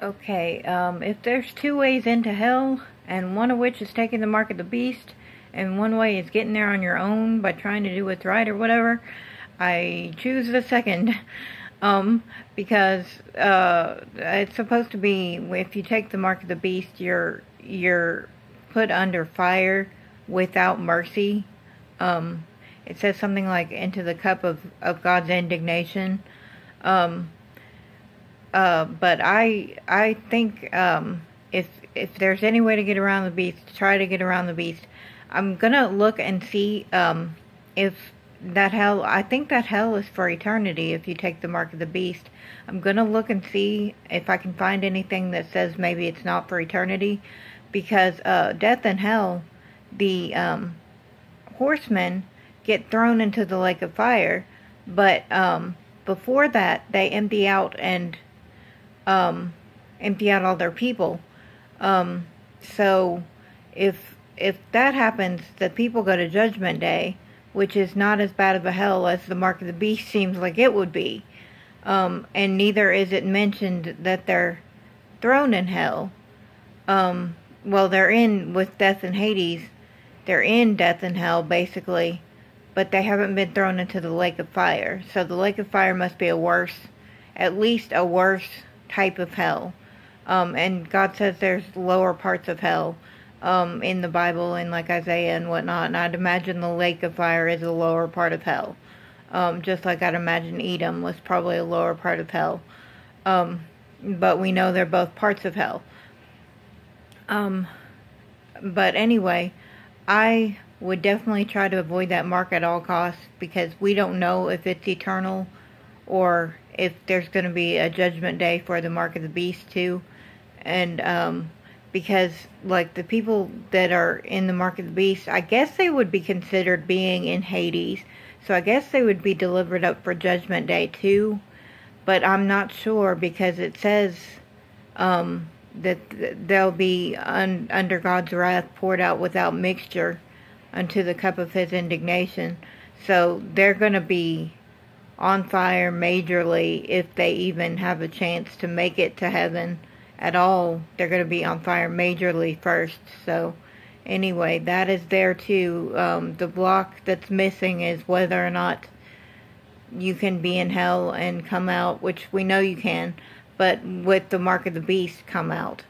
Okay, if there's two ways into hell, and one of which is taking the mark of the beast, and one way is getting there on your own by trying to do what's right or whatever, I choose the second. Because it's supposed to be, if you take the mark of the beast, you're put under fire without mercy. It says something like into the cup of God's indignation. But I think if there's any way to get around the beast, try to get around the beast. I'm gonna look and see if that hell. I think that hell is for eternity. If you take the mark of the beast, I'm gonna look and see if I can find anything that says maybe it's not for eternity, because death and hell, the horsemen get thrown into the lake of fire, but before that they empty out all their people. So if that happens, the people go to Judgment Day, which is not as bad of a hell as the mark of the beast seems like it would be. And neither is it mentioned that they're thrown in hell. Well, they're in with death and Hades. They're in death and hell, basically, but they haven't been thrown into the lake of fire. So the lake of fire must be at least a worse type of hell. And God says there's lower parts of hell in the Bible, and like Isaiah and whatnot, and I'd imagine the lake of fire is a lower part of hell. Just like I'd imagine Edom was probably a lower part of hell. But we know they're both parts of hell. But anyway, I would definitely try to avoid that mark at all costs, because we don't know if it's eternal or if there's going to be a judgment day for the mark of the beast too. And because like the people that are in the mark of the beast, I guess they would be considered being in Hades, so I guess they would be delivered up for judgment day too, but I'm not sure, because it says that they'll be under God's wrath poured out without mixture unto the cup of his indignation. So they're going to be on fire majorly if they even have a chance to make it to heaven at all. They're going to be on fire majorly first. So anyway, that is there too. The block that's missing is whether or not you can be in hell and come out, which we know you can, but with the mark of the beast come out.